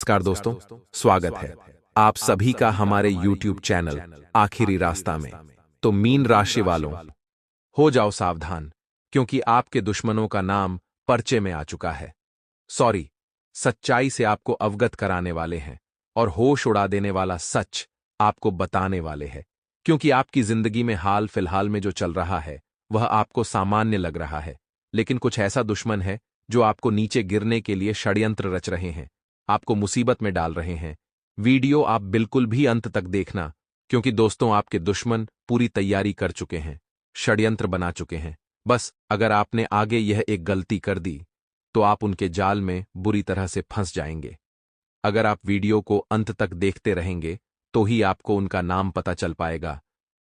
नमस्कार दोस्तों, स्वागत है आप सभी का हमारे YouTube चैनल आखिरी रास्ता में। तो मीन राशि वालों, हो जाओ सावधान, क्योंकि आपके दुश्मनों का नाम पर्चे में आ चुका है। सॉरी, सच्चाई से आपको अवगत कराने वाले हैं और होश उड़ा देने वाला सच आपको बताने वाले हैं, क्योंकि आपकी जिंदगी में हाल फिलहाल में जो चल रहा है वह आपको सामान्य लग रहा है, लेकिन कुछ ऐसा दुश्मन है जो आपको नीचे गिरने के लिए षड्यंत्र रच रहे हैं, आपको मुसीबत में डाल रहे हैं। वीडियो आप बिल्कुल भी अंत तक देखना, क्योंकि दोस्तों आपके दुश्मन पूरी तैयारी कर चुके हैं, षड्यंत्र बना चुके हैं। बस अगर आपने आगे यह एक गलती कर दी तो आप उनके जाल में बुरी तरह से फंस जाएंगे। अगर आप वीडियो को अंत तक देखते रहेंगे तो ही आपको उनका नाम पता चल पाएगा,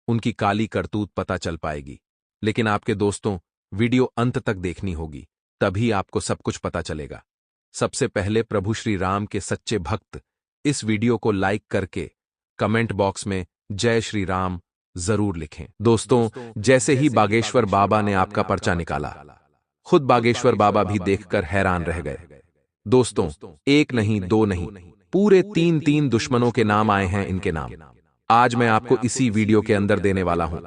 उनकी काली करतूत पता चल पाएगी। लेकिन आपके दोस्तों, वीडियो अंत तक देखनी होगी, तभी आपको सब कुछ पता चलेगा। सबसे पहले प्रभु श्री राम के सच्चे भक्त इस वीडियो को लाइक करके कमेंट बॉक्स में जय श्री राम जरूर लिखें। दोस्तों, जैसे ही बागेश्वर बाबा ने आपका पर्चा निकाला, खुद बागेश्वर बाबा भी देखकर हैरान रह गए। दोस्तों, एक नहीं, दो नहीं, पूरे तीन दुश्मनों के नाम आए हैं। इनके नाम आज मैं आपको इसी वीडियो के अंदर देने वाला हूं।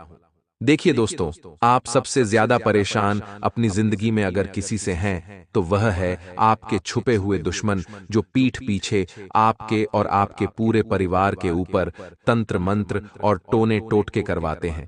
देखिए दोस्तों, आप सबसे ज्यादा परेशान अपनी जिंदगी में अगर किसी से हैं तो वह है आपके छुपे हुए दुश्मन, जो पीठ पीछे आपके और आपके पूरे परिवार के ऊपर तंत्र मंत्र और टोने टोटके करवाते हैं,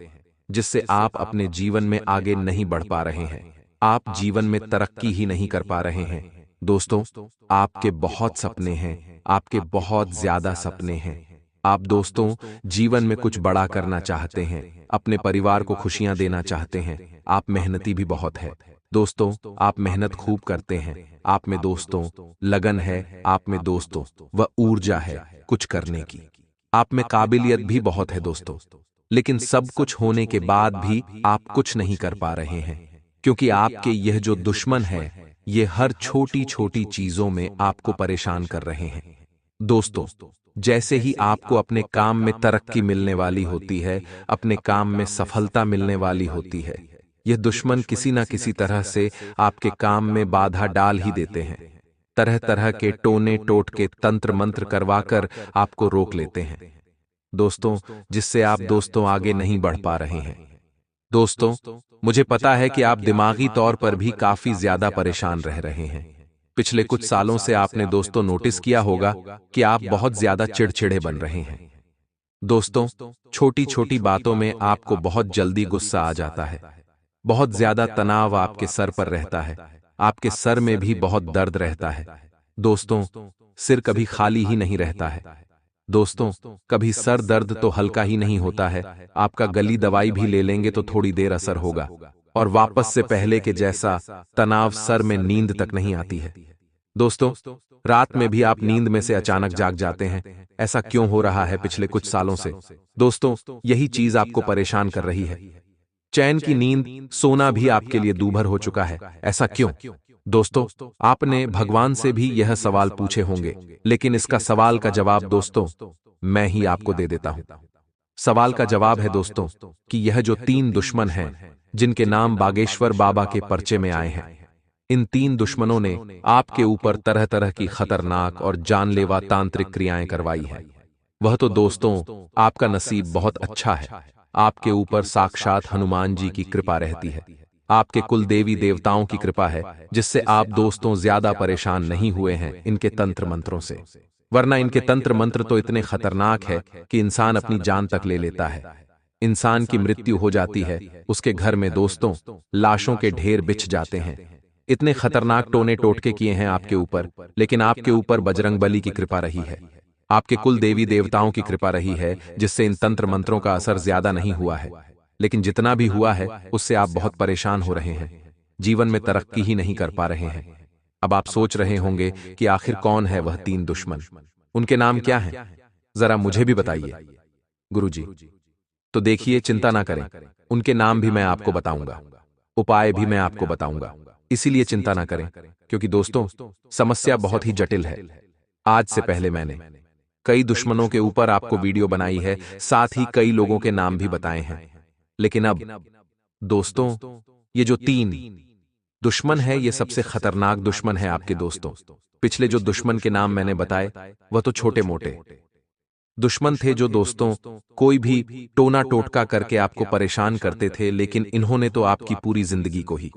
जिससे आप अपने जीवन में आगे नहीं बढ़ पा रहे हैं, आप जीवन में तरक्की ही नहीं कर पा रहे हैं। दोस्तों, आपके बहुत सपने हैं, आपके बहुत ज्यादा सपने हैं। आप दोस्तों जीवन में कुछ बड़ा करना चाहते हैं, अपने परिवार को खुशियां देना चाहते हैं, आप मेहनती भी बहुत है। दोस्तों, आप मेहनत खूब करते हैं, आप में दोस्तों लगन है, आप में दोस्तों वह ऊर्जा है कुछ करने की, आप में काबिलियत भी बहुत है दोस्तों। लेकिन सब कुछ होने के बाद भी आप कुछ नहीं कर पा रहे हैं, क्योंकि आपके यह जो दुश्मन है ये हर छोटी छोटी चीजों में आपको परेशान कर रहे हैं। दोस्तों, जैसे ही आपको अपने काम में तरक्की मिलने वाली होती है, अपने काम में सफलता मिलने वाली होती है, यह दुश्मन किसी ना किसी तरह से आपके काम में बाधा डाल ही देते हैं। तरह तरह के टोने टोटके तंत्र मंत्र करवाकर आपको रोक लेते हैं दोस्तों, जिससे आप दोस्तों आगे नहीं बढ़ पा रहे हैं। दोस्तों, मुझे पता है कि आप दिमागी तौर पर भी काफी ज्यादा परेशान रह रहे हैं। पिछले कुछ सालों से आपने दोस्तों नोटिस किया होगा कि आप बहुत ज्यादा चिड़चिड़े बन रहे हैं। दोस्तों, छोटी छोटी बातों में आपको बहुत जल्दी गुस्सा आ जाता है, बहुत ज्यादा तनाव आपके सर पर रहता है, आपके सर में भी बहुत दर्द रहता है। दोस्तों, सिर कभी खाली ही नहीं रहता है। दोस्तों, कभी सर दर्द तो हल्का ही नहीं होता है, आपका गली दवाई भी ले लेंगे तो थोड़ी देर असर होगा और वापस से पहले के जैसा तनाव, सर में नींद तक नहीं आती है। दोस्तों, रात में भी आप नींद में से अचानक जाग जाते हैं। ऐसा क्यों हो रहा है पिछले कुछ सालों से? दोस्तों, यही चीज आपको परेशान कर रही है। चैन की नींद, सोना भी आपके लिए दूभर हो चुका है। ऐसा क्यों? दोस्तों, आपने भगवान से भी यह सवाल पूछे होंगे, लेकिन इसका सवाल का जवाब दोस्तों मैं ही आपको दे देता हूं। सवाल का जवाब है दोस्तों कि यह जो तीन दुश्मन हैं, जिनके नाम बागेश्वर बाबा के पर्चे में आए हैं, इन तीन दुश्मनों ने आपके ऊपर तरह तरह की खतरनाक और जानलेवा तांत्रिक क्रियाएं करवाई हैं। वह तो दोस्तों आपका नसीब बहुत अच्छा है, आपके ऊपर साक्षात हनुमान जी की कृपा रहती है, आपके कुल देवी देवताओं की कृपा है, जिससे आप दोस्तों ज्यादा परेशान नहीं हुए हैं इनके तंत्र मंत्रों से। वरना इनके तंत्र मंत्र तो इतने खतरनाक है कि इंसान अपनी जान तक ले लेता है, इंसान की मृत्यु हो जाती है, उसके घर में दोस्तों लाशों के ढेर बिछ जाते हैं। इतने खतरनाक टोने टोटके किए हैं आपके ऊपर, लेकिन आपके ऊपर बजरंगबली की कृपा रही है, आपके कुल देवी देवताओं की कृपा रही है, जिससे इन तंत्र मंत्रों का असर ज्यादा नहीं हुआ है। लेकिन जितना भी हुआ है उससे आप बहुत परेशान हो रहे हैं, जीवन में तरक्की ही नहीं कर पा रहे हैं। अब आप सोच रहे होंगे कि आखिर कौन है वह तीन दुश्मन, उनके नाम क्या हैं? जरा मुझे भी बताइए गुरुजी। तो देखिए, चिंता ना करें, उनके नाम भी मैं आपको बताऊंगा, उपाय भी मैं आपको बताऊंगा, इसीलिए चिंता ना करें, क्योंकि दोस्तों समस्या बहुत ही जटिल है। आज से पहले मैंने कई दुश्मनों के ऊपर आपको वीडियो बनाई है, साथ ही कई लोगों के नाम भी बताए हैं, लेकिन अब दोस्तों ये जो तीन दुश्मन है, ये सबसे खतरनाक दुश्मन है आपके दोस्तों। पिछले जो दुश्मन के नाम मैंने बताए वह तो छोटे मोटे दुश्मन थे जो दोस्तों कोई भी टोना टोटका करके आपको परेशान करते थे, लेकिन इन्होंने तो आपकी पूरी जिंदगी को ही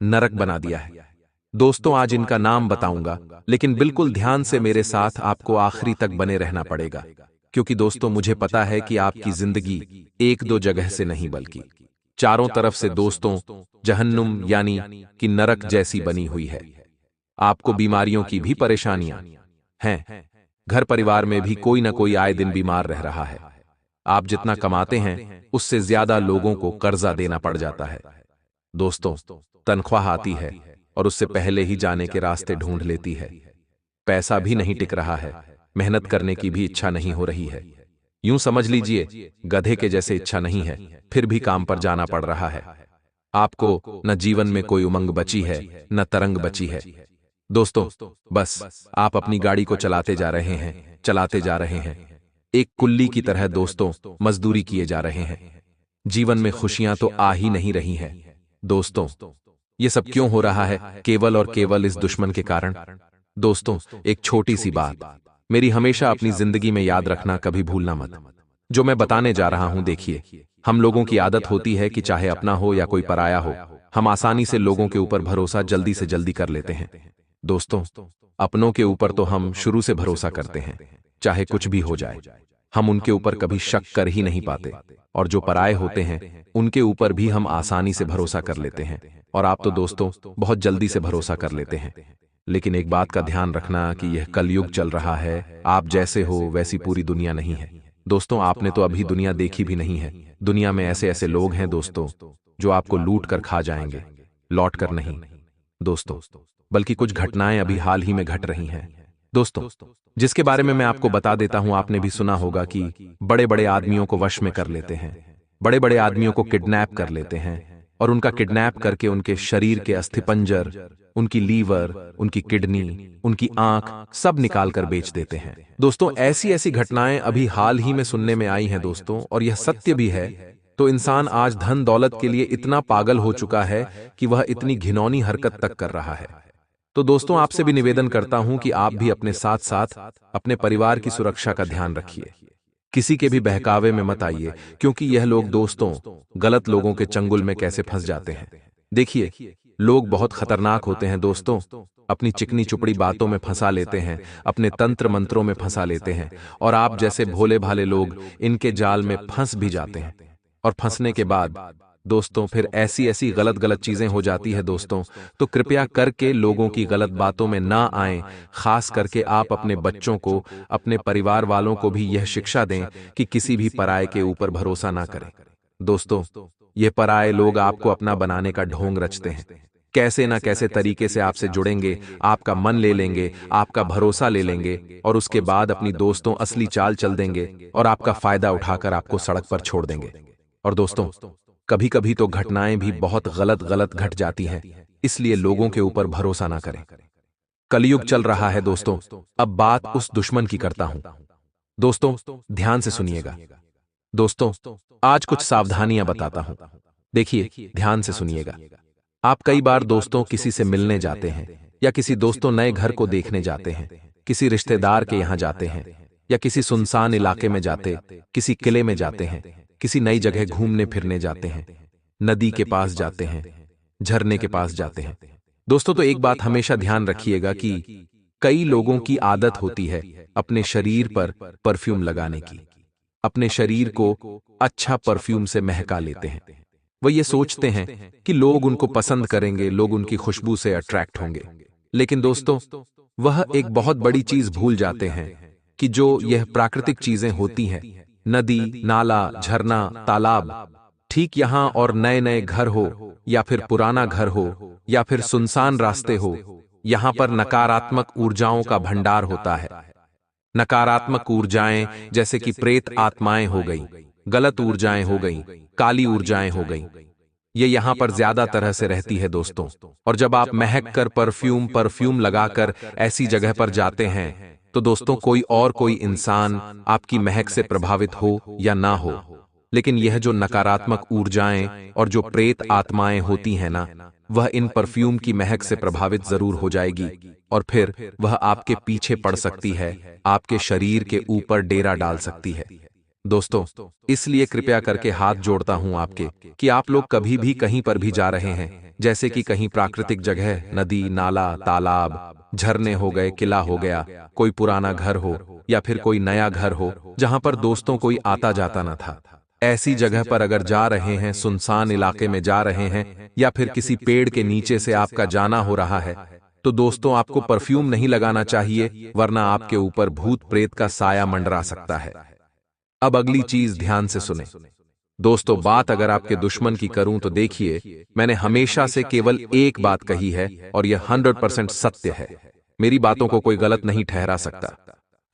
नरक बना दिया है। दोस्तों आज इनका नाम बताऊंगा, लेकिन बिल्कुल ध्यान से मेरे साथ आपको आखिरी तक बने रहना पड़ेगा, क्योंकि दोस्तों मुझे पता है कि आपकी जिंदगी एक दो जगह से नहीं बल्कि चारों तरफ से दोस्तों जहन्नुम यानी कि नरक जैसी बनी हुई है। आपको बीमारियों की भी परेशानियां हैं, घर परिवार में भी कोई ना कोई आए दिन बीमार रह रहा है। आप जितना कमाते हैं उससे ज्यादा लोगों को कर्जा देना पड़ जाता है। दोस्तों तनख्वाह आती है और उससे पहले ही जाने के रास्ते ढूंढ लेती है। पैसा भी नहीं टिक रहा है, मेहनत करने की भी इच्छा नहीं हो रही है। यूं समझ लीजिए गधे के जैसे इच्छा नहीं है, फिर भी काम पर जाना पड़ रहा है। आपको न जीवन में कोई उमंग बची है, न तरंग बची है। दोस्तों बस आप अपनी गाड़ी को चलाते जा रहे हैं, चलाते जा रहे हैं, एक कुल्ली की तरह दोस्तों मजदूरी किए जा रहे हैं। जीवन में खुशियां तो आ ही नहीं रही हैं। दोस्तों ये सब क्यों हो रहा है? केवल और केवल इस दुश्मन के कारण। दोस्तों एक छोटी सी बात मेरी हमेशा अपनी जिंदगी में याद रखना, कभी भूलना मत। जो मैं बताने जा रहा हूं, देखिए हम लोगों की आदत होती है कि चाहे अपना हो या कोई पराया हो, हम आसानी से लोगों के ऊपर भरोसा जल्दी से जल्दी कर लेते हैं। दोस्तों अपनों के ऊपर तो हम शुरू से भरोसा करते हैं, चाहे कुछ भी हो जाए हम उनके ऊपर कभी शक कर ही नहीं पाते, और जो पराये होते हैं उनके ऊपर भी हम आसानी से भरोसा कर लेते हैं। और आप तो दोस्तों बहुत जल्दी से भरोसा कर लेते हैं। लेकिन एक बात का ध्यान रखना कि यह कलयुग चल रहा है, आप जैसे हो वैसी पूरी दुनिया नहीं है। दोस्तों आपने तो अभी दुनिया देखी भी नहीं है। दुनिया में ऐसे ऐसे लोग हैं दोस्तों जो आपको लूट कर खा जाएंगे, लौट कर नहीं दोस्तों, बल्कि कुछ घटनाएं अभी हाल ही में घट रही हैं दोस्तों, जिसके बारे में मैं आपको बता देता हूं। आपने भी सुना होगा कि बड़े बड़े आदमियों को वश में कर लेते हैं, बड़े बड़े आदमियों को किडनैप कर लेते हैं और उनका किडनैप करके उनके शरीर के अस्थिपंजर, उनकी लीवर, उनकी किडनी, उनकी आंख सब निकाल कर बेच देते हैं। दोस्तों ऐसी ऐसी घटनाएं अभी हाल ही में सुनने में आई हैं दोस्तों, और यह सत्य भी है। तो इंसान आज धन दौलत के लिए इतना पागल हो चुका है कि वह इतनी घिनौनी हरकत तक कर रहा है। तो दोस्तों आपसे भी निवेदन करता हूं कि आप भी अपने साथ साथ अपने परिवार की सुरक्षा का ध्यान रखिए। किसी के भी बहकावे में मत आइए, क्योंकि यह लोग दोस्तों गलत लोगों के चंगुल में कैसे फंस जाते हैं। देखिए लोग बहुत खतरनाक होते हैं दोस्तों, अपनी चिकनी चुपड़ी बातों में फंसा लेते हैं, अपने तंत्र मंत्रों में फंसा लेते हैं, और आप जैसे भोले भाले लोग इनके जाल में फंस भी जाते हैं। और फंसने के बाद दोस्तों फिर ऐसी ऐसी गलत गलत चीजें हो जाती है दोस्तों। तो कृपया करके लोगों की गलत बातों में ना आएं। खास करके आप अपने बच्चों को, अपने परिवार वालों को भी यह शिक्षा दें कि किसी भी पराये के ऊपर भरोसा ना करें। दोस्तों ये पराये लोग आपको अपना बनाने का ढोंग रचते हैं, कैसे ना कैसे तरीके से आपसे जुड़ेंगे, आपका मन ले लेंगे, आपका भरोसा ले लेंगे, और उसके बाद अपनी दोस्तों असली चाल चल देंगे और आपका फायदा उठाकर आपको सड़क पर छोड़ देंगे। और दोस्तों कभी कभी तो घटनाएं भी बहुत गलत गलत घट जाती हैं, इसलिए लोगों के ऊपर भरोसा ना करें। कलयुग चल रहा है दोस्तों। अब बात उस दुश्मन की करता हूं। दोस्तों ध्यान से सुनिएगा। दोस्तों आज कुछ सावधानियां बताता हूं, देखिए ध्यान से सुनिएगा। आप कई बार दोस्तों किसी से मिलने जाते हैं, या किसी दोस्तों नए घर को देखने जाते हैं, किसी रिश्तेदार के यहां जाते हैं, या किसी सुनसान इलाके में जाते, किसी किले में जाते हैं, किसी नई जगह घूमने फिरने जाते हैं, नदी के पास जाते हैं, झरने के पास जाते हैं। दोस्तों तो एक बात हमेशा ध्यान रखिएगा कि कई लोगों की आदत होती है अपने शरीर पर परफ्यूम लगाने की। अपने शरीर को अच्छा परफ्यूम से महका लेते हैं। वो ये सोचते हैं कि लोग उनको पसंद करेंगे, लोग उनकी खुशबू से अट्रैक्ट होंगे। लेकिन दोस्तों वह एक बहुत बड़ी चीज भूल जाते हैं कि जो यह प्राकृतिक चीजें होती हैं, नदी, नाला, झरना, तालाब, ठीक यहां और नए नए घर हो या फिर पुराना घर हो या फिर सुनसान रास्ते हो, यहां पर नकारात्मक ऊर्जाओं का भंडार होता है। नकारात्मक ऊर्जाएं जैसे कि प्रेत आत्माएं हो गई, गलत ऊर्जाएं हो गई, काली ऊर्जाएं हो गई, ये यहां पर ज्यादा तरह से रहती है दोस्तों। और जब आप महक कर परफ्यूम लगाकर ऐसी जगह पर जाते हैं, तो दोस्तों कोई इंसान आपकी महक से प्रभावित हो या ना हो, लेकिन यह जो नकारात्मक ऊर्जाएं और जो प्रेत आत्माएं होती हैं ना, वह इन परफ्यूम की महक से प्रभावित जरूर हो जाएगी और फिर वह आपके पीछे पड़ सकती है, आपके शरीर के ऊपर डेरा डाल सकती है। दोस्तों, इसलिए कृपया करके हाथ जोड़ता हूं आपके कि आप लोग कभी भी कहीं पर भी जा रहे हैं, जैसे कि कहीं प्राकृतिक जगह, नदी, नाला, तालाब, झरने हो गए, किला हो गया, कोई पुराना घर हो या फिर कोई नया घर हो जहां पर दोस्तों कोई आता जाता न था, ऐसी जगह पर अगर जा रहे हैं, सुनसान इलाके में जा रहे हैं या फिर किसी पेड़ के नीचे से आपका जाना हो रहा है, तो दोस्तों आपको परफ्यूम नहीं लगाना चाहिए, वरना आपके ऊपर भूत प्रेत का साया मंडरा सकता है। अब अगली चीज ध्यान से सुने दोस्तों, बात अगर आपके दुश्मन की करूं तो देखिए, मैंने हमेशा से केवल एक बात कही है और यह 100% सत्य है। मेरी बातों को कोई गलत नहीं ठहरा सकता।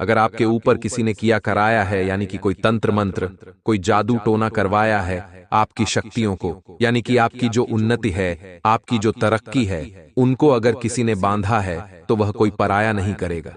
अगर आपके ऊपर किसी ने किया कराया है, यानी कि कोई तंत्र मंत्र, कोई जादू टोना करवाया है, आपकी शक्तियों को, यानी कि आपकी जो उन्नति है, आपकी जो तरक्की है, उनको अगर किसी ने बांधा है, तो वह कोई पराया नहीं करेगा।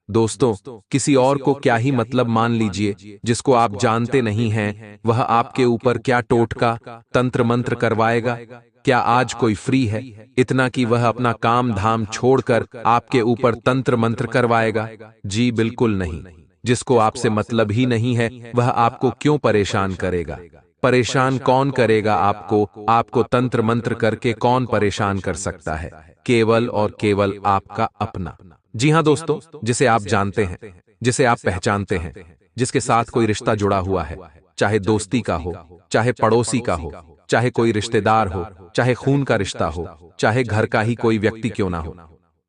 दोस्तों, किसी और को क्या ही मतलब मान लीजिए, जिसको आप जानते नहीं हैं, वह आपके ऊपर क्या टोटका तंत्र मंत्र करवाएगा। क्या आज कोई फ्री है इतना कि वह अपना काम धाम छोड़कर आपके ऊपर तंत्र मंत्र करवाएगा? जी बिल्कुल नहीं। जिसको आपसे मतलब ही नहीं है, वह आपको क्यों परेशान करेगा? परेशान कौन करेगा आपको? आपको तंत्र मंत्र करके कौन परेशान कर सकता है? केवल और केवल आपका अपना। जी हां दोस्तों, जिसे आप जानते हैं, जिसे आप पहचानते हैं, जिसके साथ कोई रिश्ता जुड़ा हुआ है, चाहे दोस्ती का हो, चाहे पड़ोसी का हो, चाहे कोई रिश्तेदार हो, चाहे खून का रिश्ता हो, चाहे घर का ही कोई व्यक्ति क्यों ना हो।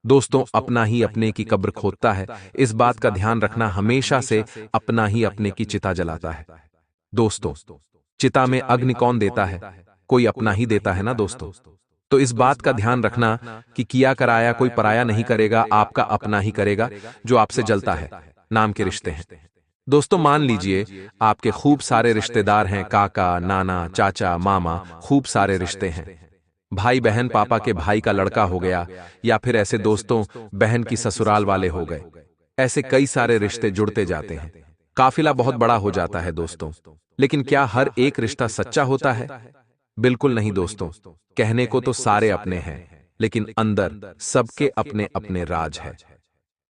दोस्तों, अपना ही अपने की कब्र खोदता है, इस बात का ध्यान रखना। हमेशा से अपना ही अपने की चिता जलाता है। दोस्तों, चिता में अग्नि कौन देता है? कोई अपना ही देता है ना दोस्तों। तो इस बात का ध्यान रखना कि किया कराया कोई पराया नहीं करेगा, आपका अपना ही करेगा जो आपसे जलता है। नाम के रिश्ते हैं दोस्तों। मान लीजिए आपके खूब सारे रिश्तेदार हैं, काका, नाना, चाचा, मामा, खूब सारे रिश्ते हैं। भाई बहन, पापा के भाई का लड़का हो गया, या फिर ऐसे दोस्तों बहन की ससुराल वाले हो गए। ऐसे कई सारे रिश्ते जुड़ते जाते हैं, काफिला बहुत बड़ा हो जाता है दोस्तों। लेकिन क्या हर एक रिश्ता सच्चा होता है? बिल्कुल नहीं दोस्तों। कहने को तो सारे अपने हैं, लेकिन अंदर सबके अपने अपने राज है।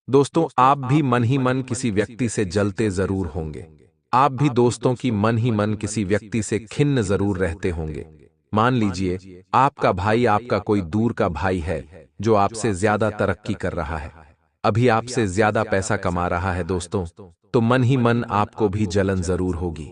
दोस्तों, आप भी मन ही मन किसी व्यक्ति से जलते जरूर होंगे। आप भी दोस्तों की मन ही मन किसी व्यक्ति से खिन्न जरूर रहते होंगे। मान लीजिए आपका भाई आपका कोई दूर का भाई है जो आपसे ज्यादा तरक्की कर रहा है, अभी आपसे ज्यादा पैसा कमा रहा है दोस्तों, तो मन ही मन आपको भी जलन जरूर होगी।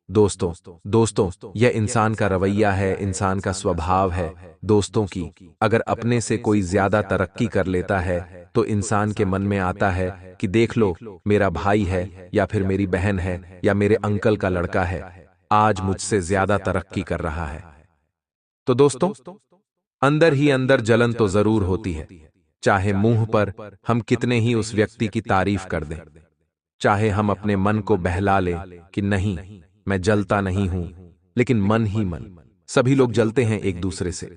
दोस्तों, यह इंसान का रवैया है, इंसान का स्वभाव है दोस्तों की। अगर अपने से कोई ज्यादा तरक्की कर लेता है तो इंसान के मन में आता है कि देख लो, मेरा भाई है या फिर मेरी बहन है या मेरे अंकल का लड़का है, आज मुझसे ज्यादा तरक्की कर रहा है। तो दोस्तों, अंदर ही अंदर जलन तो जरूर होती है, चाहे मुंह पर हम कितने ही उस व्यक्ति की तारीफ कर दें, चाहे हम अपने मन को बहला लें कि नहीं, मैं जलता नहीं हूं, लेकिन मन ही मन सभी लोग जलते हैं एक दूसरे से।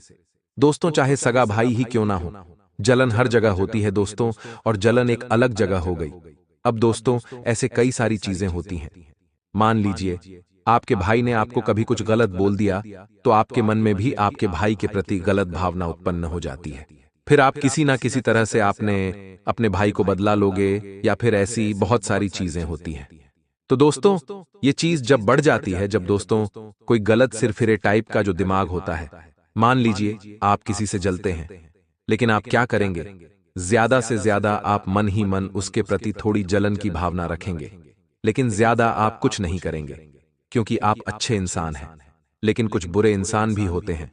दोस्तों, चाहे सगा भाई ही क्यों ना हो, जलन हर जगह होती है दोस्तों, और जलन एक अलग जगह हो गई। अब दोस्तों, ऐसे कई सारी चीजें होती हैं। मान लीजिए आपके भाई ने आपको कभी कुछ गलत बोल दिया, तो आपके मन में भी आपके भाई के प्रति गलत भावना उत्पन्न हो जाती है। फिर आप किसी ना किसी तरह से आपने अपने भाई को बदला लोगे, या फिर ऐसी बहुत सारी चीजें होती हैं। तो दोस्तों, ये चीज जब बढ़ जाती है, जब दोस्तों कोई गलत सिरफिरे टाइप का जो दिमाग होता है, मान लीजिए आप किसी से जलते हैं, लेकिन आप क्या करेंगे? ज्यादा से ज्यादा आप मन ही मन उसके प्रति थोड़ी जलन की भावना रखेंगे, लेकिन ज्यादा आप कुछ नहीं करेंगे, क्योंकि आप अच्छे इंसान हैं। लेकिन कुछ बुरे इंसान भी होते हैं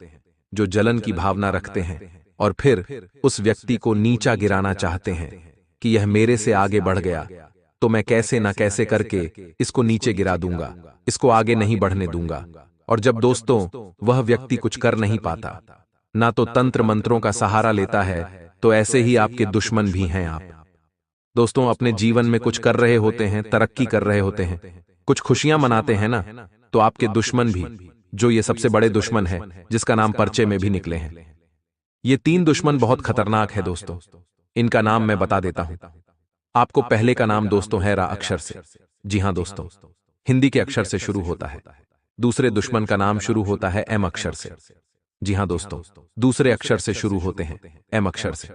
जो जलन की भावना रखते हैं और फिर उस व्यक्ति को नीचा गिराना चाहते हैं कि यह मेरे से आगे बढ़ गया, तो मैं कैसे ना कैसे करके इसको नीचे गिरा दूंगा, इसको आगे नहीं बढ़ने दूंगा। और जब दोस्तों वह व्यक्ति कुछ कर नहीं पाता, ना तो तंत्र मंत्रों का सहारा लेता है, तो ऐसे ही आपके दुश्मन भी हैं आप। दोस्तों, अपने जीवन में कुछ कर रहे होते हैं, तरक्की कर रहे होते हैं, कुछ खुशियां मनाते हैं ना, तो आपके दुश्मन भी, जो ये सबसे बड़े दुश्मन है जिसका नाम पर्चे में भी निकले हैं। ये 3 दुश्मन बहुत खतरनाक है दोस्तों। इनका नाम मैं बता देता हूं आपको। पहले का नाम दोस्तों है रा अक्षर से। जी हां दोस्तों, हिंदी के अक्षर से शुरू होता है। दूसरे दुश्मन का नाम शुरू होता है एम अक्षर से। जी हां दोस्तों, दूसरे अक्षर से शुरू होते हैं एम अक्षर से।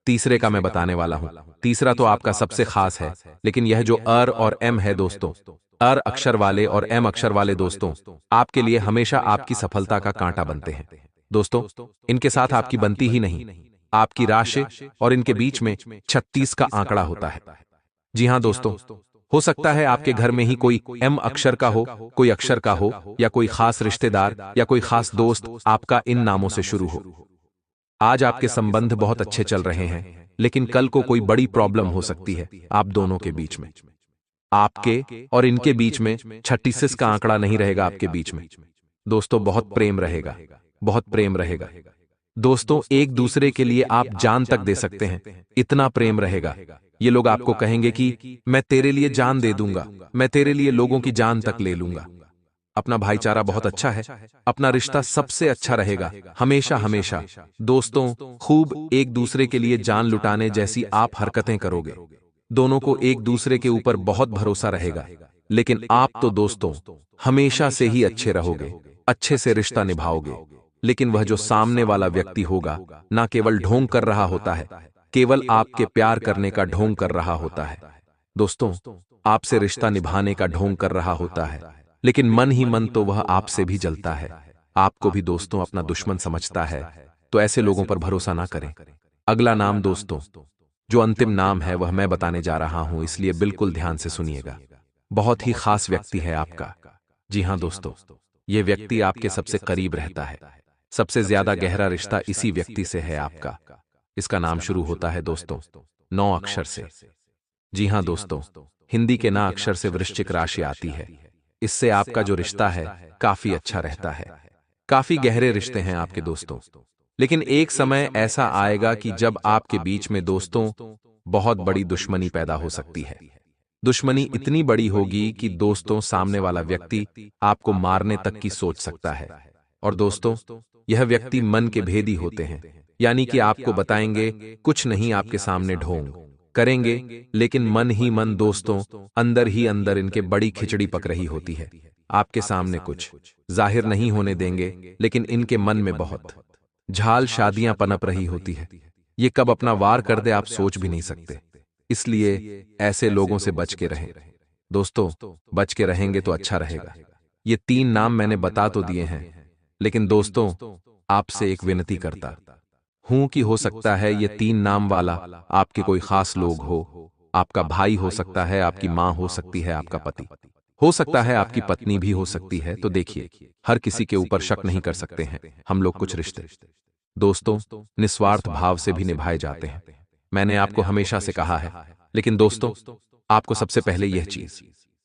तीसरे का मैं बताने वाला हूं। तीसरा तो आपका सबसे खास है, लेकिन यह जो अर और एम है दोस्तों, अर अक्षर वाले और एम अक्षर वाले दोस्तों आपके लिए हमेशा आपकी सफलता का कांटा बनते हैं। दोस्तों, इनके साथ आपकी बनती ही नहीं, आपकी राशि और इनके बीच में 36 का आंकड़ा होता है। जी हां दोस्तों, हो सकता है आपके घर में ही कोई एम अक्षर का हो, कोई अक्षर का हो, या कोई खास रिश्तेदार या कोई खास दोस्त आपका इन नामों से शुरू हो। आज आपके संबंध बहुत अच्छे चल रहे हैं, लेकिन कल को कोई बड़ी प्रॉब्लम हो सकती है आप दोनों के बीच में। आपके और इनके बीच में 36 का आंकड़ा नहीं रहेगा आपके बीच में। दोस्तों, बहुत प्रेम रहेगा, बहुत प्रेम रहेगा। दोस्तों, एक दूसरे के लिए आप जान तक दे सकते हैं, इतना प्रेम रहेगा। ये लोग आपको कहेंगे कि मैं तेरे लिए जान दे दूंगा, मैं तेरे लिए लोगों की जान तक ले लूंगा। अपना भाईचारा बहुत अच्छा है, अपना रिश्ता सबसे अच्छा रहेगा हमेशा हमेशा। दोस्तों, खूब एक दूसरे के लिए जान लुटाने जैसी आप हरकतें करोगे। दोनों को एक दूसरे के ऊपर बहुत भरोसा रहेगा, लेकिन आप तो दोस्तों हमेशा से ही अच्छे रहोगे, अच्छे से रिश्ता निभाओगे। लेकिन वह जो सामने वाला व्यक्ति होगा, ना केवल ढोंग कर रहा होता है, केवल आपके प्यार करने का ढोंग कर रहा होता है। दोस्तों, आपसे रिश्ता निभाने का ढोंग कर रहा होता है, लेकिन मन ही मन तो वह आपसे भी जलता है, आपको भी दोस्तों अपना दुश्मन समझता है। तो ऐसे लोगों पर भरोसा ना करें। अगला नाम दोस्तों, जो अंतिम नाम है वह मैं बताने जा रहा हूं, इसलिए बिल्कुल ध्यान से सुनिएगा। बहुत ही खास व्यक्ति है आपका। जी हां दोस्तों, यह व्यक्ति आपके सबसे करीब रहता है, सबसे ज्यादा गहरा रिश्ता इसी व्यक्ति से है आपका। इसका नाम शुरू होता है दोस्तों 9 अक्षर से। जी हां दोस्तों, हिंदी के ना अक्षर से वृश्चिक राशि आती है। इससे आपका जो रिश्ता है काफी अच्छा रहता है, काफी गहरे रिश्ते हैं आपके दोस्तों। लेकिन एक समय ऐसा आएगा कि जब आपके बीच में दोस्तों बहुत बड़ी दुश्मनी पैदा हो सकती है। दुश्मनी इतनी बड़ी होगी कि दोस्तों सामने वाला व्यक्ति आपको मारने तक की सोच सकता है। और दोस्तों, यह व्यक्ति मन के भेदी होते हैं, यानी कि आपको बताएंगे कुछ नहीं, आपके सामने ढोंग करेंगे, लेकिन मन ही मन दोस्तों अंदर ही अंदर इनके बड़ी खिचड़ी पक रही होती है। आपके सामने कुछ जाहिर नहीं होने देंगे, लेकिन इनके मन में बहुत झाल शादियां पनप रही होती है। ये कब अपना वार कर दे आप सोच भी नहीं सकते। इसलिए ऐसे लोगों से बच के रहें। दोस्तों, बच के रहेंगे तो अच्छा रहेगा। ये 3 नाम मैंने बता तो दिए हैं, लेकिन दोस्तों आपसे एक विनती करता हूं कि हो सकता है ये 3 नाम वाला आपके कोई खास लोग हो। आपका भाई हो सकता है, आपकी मां हो सकती है, आपका पति हो सकता है, आपकी पत्नी भी हो सकती है। तो देखिए, हर किसी के ऊपर शक नहीं कर सकते हैं हम लोग। कुछ रिश्ते दोस्तों निस्वार्थ भाव से भी निभाए जाते हैं, मैंने आपको हमेशा से कहा है। लेकिन दोस्तों, आपको सबसे पहले यह चीज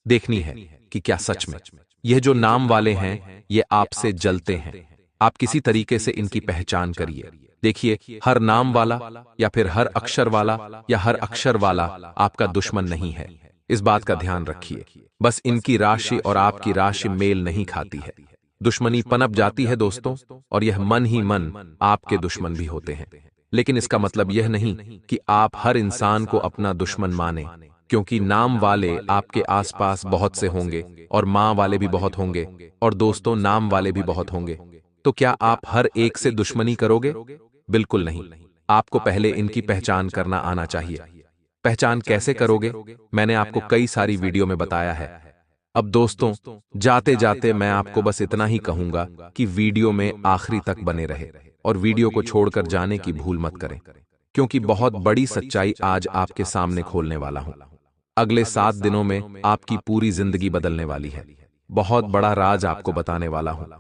देखनी है कि क्या सच में यह जो नाम वाले हैं ये आपसे जलते हैं। आप किसी तरीके से इनकी पहचान करिए। देखिए, हर नाम वाला या फिर हर अक्षर वाला या हर अक्षर वाला आपका दुश्मन नहीं है, इस बात का ध्यान रखिए। बस इनकी राशि और आपकी राशि मेल नहीं खाती है, दुश्मनी पनप जाती है दोस्तों, और यह मन ही मन आपके दुश्मन भी होते हैं। लेकिन इसका मतलब यह नहीं कि आप हर इंसान को अपना दुश्मन माने, क्योंकि नाम वाले आपके आसपास बहुत से होंगे और मां वाले भी बहुत होंगे और दोस्तों नाम वाले भी बहुत होंगे। तो क्या आप हर एक से दुश्मनी करोगे? बिल्कुल नहीं। आपको पहले इनकी पहचान करना आना चाहिए। पहचान कैसे करोगे, मैंने आपको कई सारी वीडियो में बताया है। अब दोस्तों, जाते जाते मैं आपको बस इतना ही कहूंगा कि वीडियो में आखिरी तक बने रहे और वीडियो को छोड़कर जाने की भूल मत करें, क्योंकि बहुत बड़ी सच्चाई आज आपके सामने खोलने वाला हूं। अगले 7 दिनों में आपकी पूरी जिंदगी बदलने वाली है। बहुत बड़ा राज आपको बताने वाला हूं।